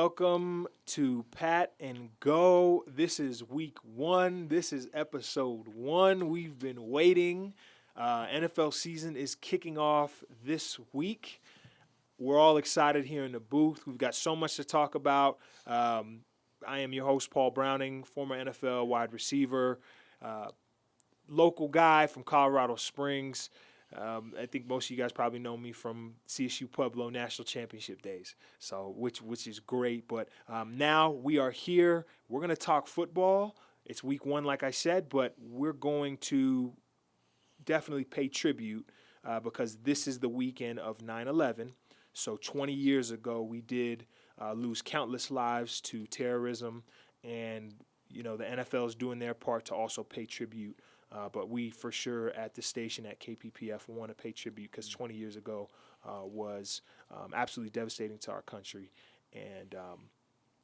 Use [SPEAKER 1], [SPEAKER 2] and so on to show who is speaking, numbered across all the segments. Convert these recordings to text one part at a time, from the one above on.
[SPEAKER 1] Welcome to Pat and Go. This is week 1. This is episode 1. We've been waiting. NFL season is kicking off this week. We're all excited here in the booth. We've got so much to talk about. I am your host, Paul Browning, former NFL wide receiver, local guy from Colorado Springs. I think most of you guys probably know me from CSU Pueblo National Championship days, so which is great. But now we are here. We're going to talk football. It's week 1, like I said, but we're going to definitely pay tribute because this is the weekend of 9/11. So 20 years ago, we did lose countless lives to terrorism, and the NFL is doing their part to also pay tribute. But we, for sure, at the station at KPPF, want to pay tribute because 20 years ago was absolutely devastating to our country, and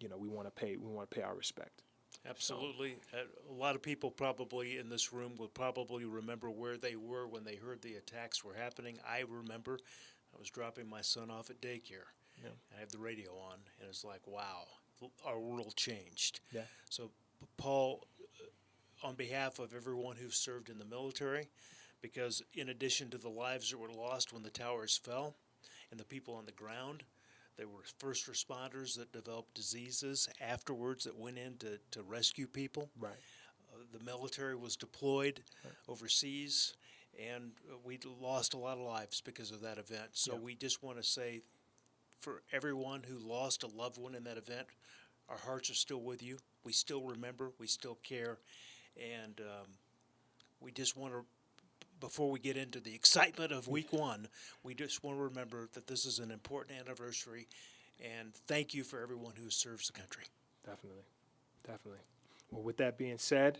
[SPEAKER 1] we want to pay our respect.
[SPEAKER 2] Absolutely. A lot of people probably in this room will probably remember where they were when they heard the attacks were happening. I remember I was dropping my son off at daycare. Yeah. I had the radio on, and it's like, wow, our world changed. Yeah. So, Paul, on behalf of everyone who served in the military, because in addition to the lives that were lost when the towers fell and the people on the ground, there were first responders that developed diseases afterwards that went in to rescue people.
[SPEAKER 1] Right.
[SPEAKER 2] The military was deployed overseas, and we lost a lot of lives because of that event. So we just want to say, for everyone who lost a loved one in that event, our hearts are still with you. We still remember. We still care. And we just want to, before we get into the excitement of week 1, we just want to remember that this is an important anniversary, and thank you for everyone who serves the country.
[SPEAKER 1] Definitely. Well, with that being said,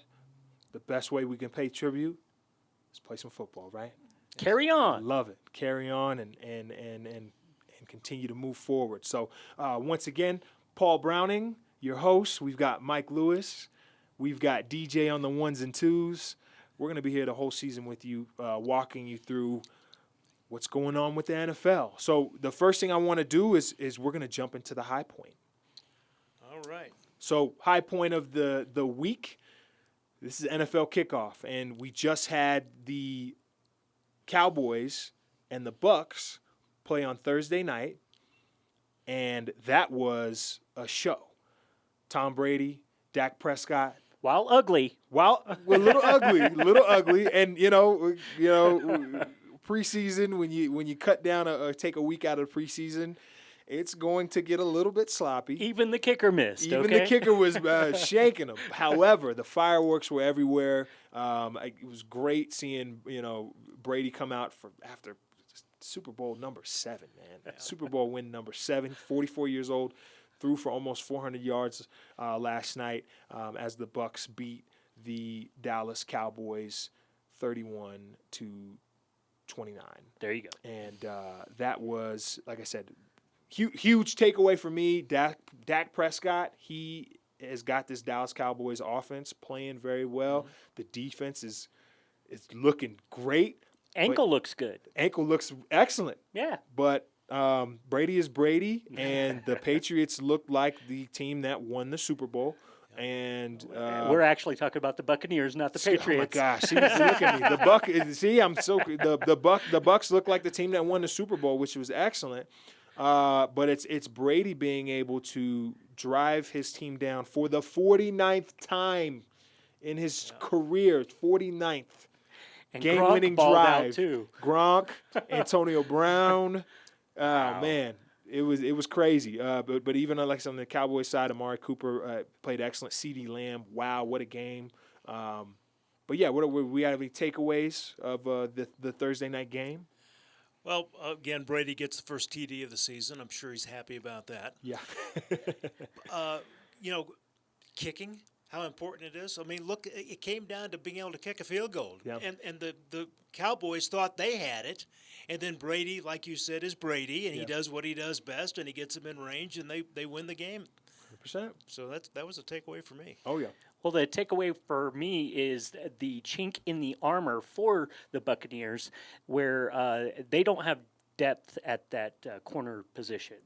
[SPEAKER 1] the best way we can pay tribute is play some football, right?
[SPEAKER 3] Carry on.
[SPEAKER 1] I love it. Carry on and continue to move forward. So once again, Paul Browning, your host. We've got Mike Lewis. We've got DJ on the 1s and 2s. We're going to be here the whole season with you, walking you through what's going on with the NFL. So the first thing I want to do is we're going to jump into the high point.
[SPEAKER 2] All right.
[SPEAKER 1] So high point of the week, this is NFL kickoff, and we just had the Cowboys and the Bucks play on Thursday night, and that was a show. Tom Brady, Dak Prescott.
[SPEAKER 3] While ugly.
[SPEAKER 1] A little ugly. And, preseason, when you cut down or take a week out of preseason, it's going to get a little bit sloppy.
[SPEAKER 3] Even the kicker missed,
[SPEAKER 1] The kicker was shaking them. However, the fireworks were everywhere. It was great seeing, Brady come out after Super Bowl number 7, man. Yeah. Super Bowl win number 7, 44 years old. Threw for almost 400 yards last night as the Bucs beat the Dallas Cowboys 31-29.
[SPEAKER 3] There you go.
[SPEAKER 1] And that was, like I said, huge takeaway for me. Dak Prescott, he has got this Dallas Cowboys offense playing very well. Mm-hmm. The defense is looking great.
[SPEAKER 3] Ankle looks good.
[SPEAKER 1] Ankle looks excellent.
[SPEAKER 3] Yeah.
[SPEAKER 1] But Brady is Brady, and the Patriots looked like the team that won the Super Bowl. And
[SPEAKER 3] we're actually talking about the Buccaneers, not the Patriots.
[SPEAKER 1] Oh my gosh! See, look at me. The Bucs look like the team that won the Super Bowl, which was excellent. But it's Brady being able to drive his team down for the 49th time in his career, 49th.
[SPEAKER 3] And
[SPEAKER 1] game-winning
[SPEAKER 3] Gronk balled
[SPEAKER 1] drive.
[SPEAKER 3] Out too.
[SPEAKER 1] Gronk, Antonio Brown.
[SPEAKER 3] Wow.
[SPEAKER 1] Man, it was crazy. But even like on the Cowboys side, Amari Cooper played excellent. CeeDee Lamb, wow, what a game. But yeah, we have any takeaways of the Thursday night game?
[SPEAKER 2] Well, again, Brady gets the first TD of the season. I'm sure he's happy about that.
[SPEAKER 1] Yeah.
[SPEAKER 2] Kicking, how important it is. I mean, look, it came down to being able to kick a field goal.
[SPEAKER 1] Yep.
[SPEAKER 2] And the Cowboys thought they had it. And then Brady, like you said, is Brady, and he does what he does best, and he gets them in range, and they win the game.
[SPEAKER 1] 100%.
[SPEAKER 2] So that was a takeaway for me.
[SPEAKER 1] Oh, yeah.
[SPEAKER 3] Well, the takeaway for me is the chink in the armor for the Buccaneers, where they don't have depth at that corner position.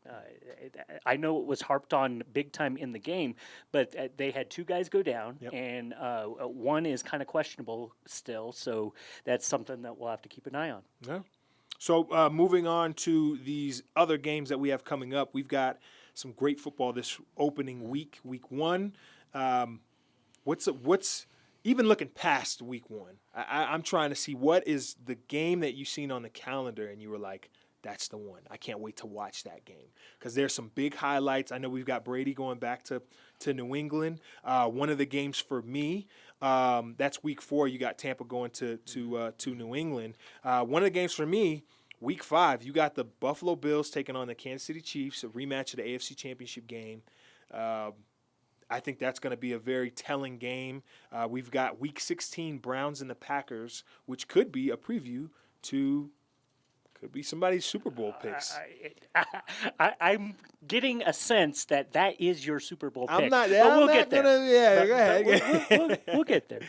[SPEAKER 3] I know it was harped on big time in the game, but they had 2 guys go down, and one is kind of questionable still. So that's something that we'll have to keep an eye on.
[SPEAKER 1] Yeah. So moving on to these other games that we have coming up, we've got some great football this opening week, week 1. What's even looking past week 1? I'm trying to see what is the game that you've seen on the calendar and you were like, that's the one. I can't wait to watch that game because there's some big highlights. I know we've got Brady going back to New England. One of the games for me, that's week 4. You got Tampa going to New England. One of the games for me, week 5, you got the Buffalo Bills taking on the Kansas City Chiefs, a rematch of the AFC Championship game. I think that's going to be a very telling game. We've got week 16 Browns and the Packers, which could be a preview to could be somebody's Super Bowl picks.
[SPEAKER 3] I'm getting a sense that is your Super Bowl pick.
[SPEAKER 1] I'm not.
[SPEAKER 3] But we'll get there.
[SPEAKER 1] Go ahead.
[SPEAKER 3] We'll get there.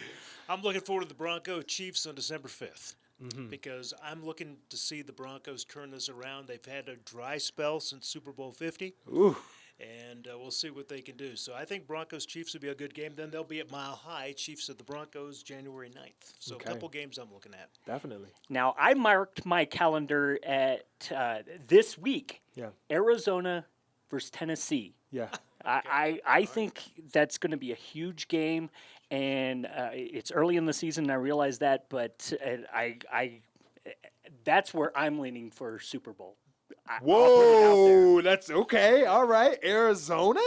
[SPEAKER 2] I'm looking forward to the Broncos Chiefs on December 5th because I'm looking to see the Broncos turn this around. They've had a dry spell since Super Bowl 50.
[SPEAKER 1] Ooh.
[SPEAKER 2] And we'll see what they can do. So I think Broncos-Chiefs will be a good game. Then they'll be at Mile High, Chiefs at the Broncos, January 9th. So
[SPEAKER 1] Okay.
[SPEAKER 2] a couple games I'm looking at.
[SPEAKER 1] Definitely.
[SPEAKER 3] Now, I marked my calendar at this week,
[SPEAKER 1] Yeah.
[SPEAKER 3] Arizona versus Tennessee.
[SPEAKER 1] Yeah.
[SPEAKER 3] I think that's going to be a huge game, and it's early in the season, I realize that, but that's where I'm leaning for Super Bowl. I'll put it out
[SPEAKER 1] Whoa, that's okay. All right. Arizona?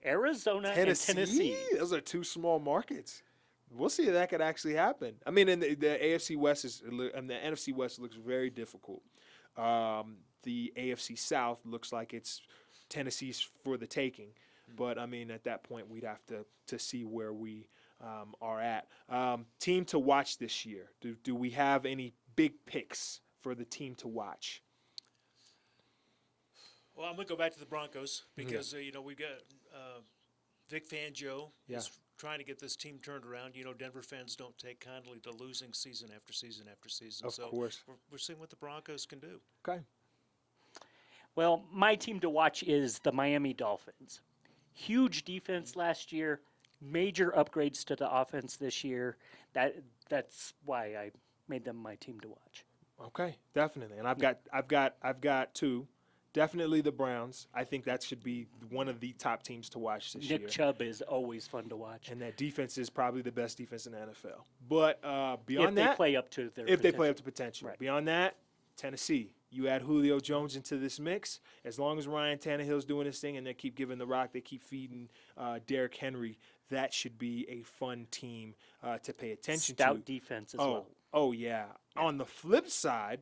[SPEAKER 3] Arizona
[SPEAKER 1] Tennessee?
[SPEAKER 3] and Tennessee.
[SPEAKER 1] Those are 2 small markets. We'll see if that could actually happen. I mean, in the AFC West and the NFC West looks very difficult. The AFC South looks like it's Tennessee's for the taking. But, I mean, at that point, we'd have to see where we are at. Team to watch this year. Do we have any big picks for the team to watch?
[SPEAKER 2] Well, I'm going to go back to the Broncos because, we've got Vic Fangio is trying to get this team turned around. Denver fans don't take kindly to losing season after season after season.
[SPEAKER 1] Of course.
[SPEAKER 2] We're seeing what the Broncos can do.
[SPEAKER 1] Okay.
[SPEAKER 3] Well, my team to watch is the Miami Dolphins. Huge defense last year, major upgrades to the offense this year. That's why I made them my team to watch.
[SPEAKER 1] Okay, definitely. And I've got 2. Definitely the Browns. I think that should be one of the top teams to watch this year.
[SPEAKER 3] Nick Chubb is always fun to watch.
[SPEAKER 1] And that defense is probably the best defense in the NFL. But beyond
[SPEAKER 3] if
[SPEAKER 1] that,
[SPEAKER 3] they play up to their
[SPEAKER 1] if they play up to potential.
[SPEAKER 3] Right.
[SPEAKER 1] Beyond that, Tennessee. You add Julio Jones into this mix. As long as Ryan Tannehill's doing his thing and they keep giving the rock, they keep feeding Derrick Henry, that should be a fun team to pay attention to.
[SPEAKER 3] Stout defense as well.
[SPEAKER 1] Oh, yeah. On the flip side,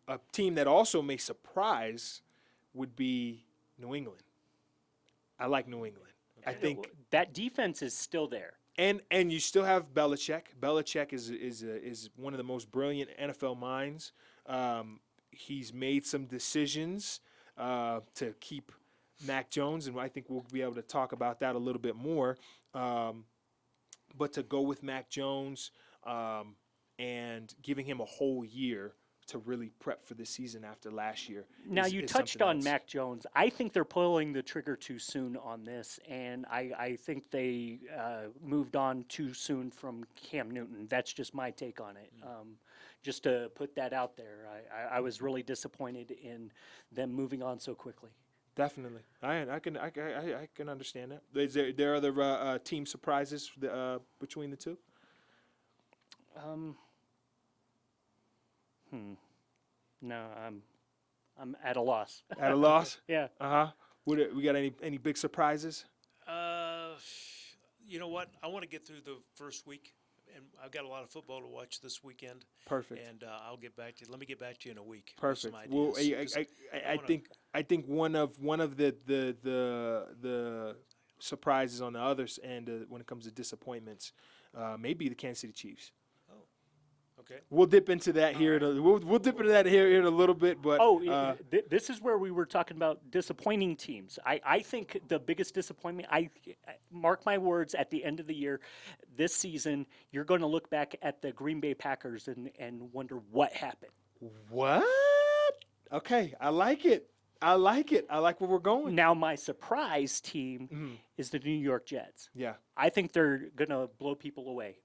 [SPEAKER 1] a team that also may surprise would be New England. I like New England. I think
[SPEAKER 3] that defense is still there.
[SPEAKER 1] and you still have Belichick. Belichick is one of the most brilliant NFL minds. He's made some decisions to keep Mac Jones, and I think we'll be able to talk about that a little bit more. But to go with Mac Jones and giving him a whole year to really prep for the season after last year.
[SPEAKER 3] Now, you touched on
[SPEAKER 1] else.
[SPEAKER 3] Mac Jones. I think they're pulling the trigger too soon on this, and I think they moved on too soon from Cam Newton. That's just my take on it. Just to put that out there, I was really disappointed in them moving on so quickly.
[SPEAKER 1] Definitely, I can understand that. Is there other team surprises between the two?
[SPEAKER 3] No, I'm at a loss.
[SPEAKER 1] At a loss?
[SPEAKER 3] Yeah.
[SPEAKER 1] We got any big surprises?
[SPEAKER 2] You know what? I want to get through the first week, and I've got a lot of football to watch this weekend.
[SPEAKER 1] Perfect.
[SPEAKER 2] And I'll get back to you. Let me get back to you in a week.
[SPEAKER 1] Perfect.
[SPEAKER 2] With some
[SPEAKER 1] Well,
[SPEAKER 2] ideas,
[SPEAKER 1] I think one of the surprises on the other end when it comes to disappointments may be the Kansas City Chiefs.
[SPEAKER 2] Okay.
[SPEAKER 1] We'll dip into that here. We'll dip into that here in a little bit. But
[SPEAKER 3] this is where we were talking about disappointing teams. I think the biggest disappointment, I mark my words, at the end of the year, this season, you're going to look back at the Green Bay Packers and wonder what happened.
[SPEAKER 1] What? Okay, I like it. I like it. I like where we're going.
[SPEAKER 3] Now, my surprise team
[SPEAKER 1] Mm-hmm.
[SPEAKER 3] is the New York Jets.
[SPEAKER 1] Yeah.
[SPEAKER 3] I think they're going to blow people away.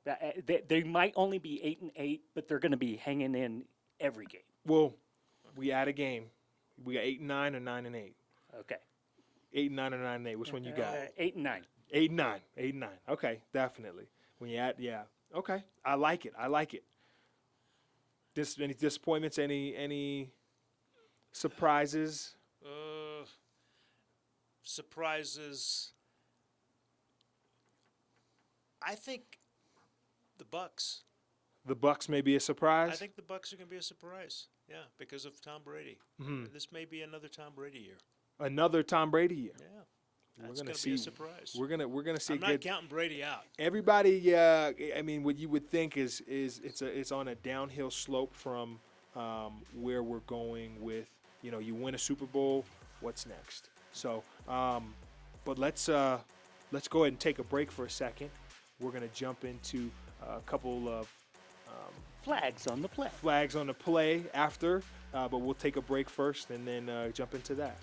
[SPEAKER 3] They might only be 8-8, but they're going to be hanging in every game.
[SPEAKER 1] Well, we add a game. We got 8-9 or 9-8.
[SPEAKER 3] Okay.
[SPEAKER 1] 8-9 or 9-8. Which one you got?
[SPEAKER 3] 8-9.
[SPEAKER 1] 8-9. 8-9. Okay, definitely. When you add, yeah. Okay, I like it. I like it. Any disappointments? Any surprises?
[SPEAKER 2] Surprises. I think the Bucks.
[SPEAKER 1] The Bucks may be a surprise.
[SPEAKER 2] I think the Bucks are going to be a surprise. Yeah, because of Tom Brady.
[SPEAKER 1] Mm-hmm.
[SPEAKER 2] This may be another Tom Brady year.
[SPEAKER 1] Another Tom Brady year.
[SPEAKER 2] Yeah,
[SPEAKER 1] We're
[SPEAKER 2] that's
[SPEAKER 1] gonna
[SPEAKER 2] going to
[SPEAKER 1] see.
[SPEAKER 2] be a surprise.
[SPEAKER 1] We're gonna see.
[SPEAKER 2] I'm not counting Brady out.
[SPEAKER 1] Everybody, I mean, what you would think is it's on a downhill slope from where we're going with, you win a Super Bowl, what's next? So, but let's go ahead and take a break for a second. We're gonna jump into a couple of
[SPEAKER 3] Flags on the play.
[SPEAKER 1] flags on the play after, but we'll take a break first and then jump into that.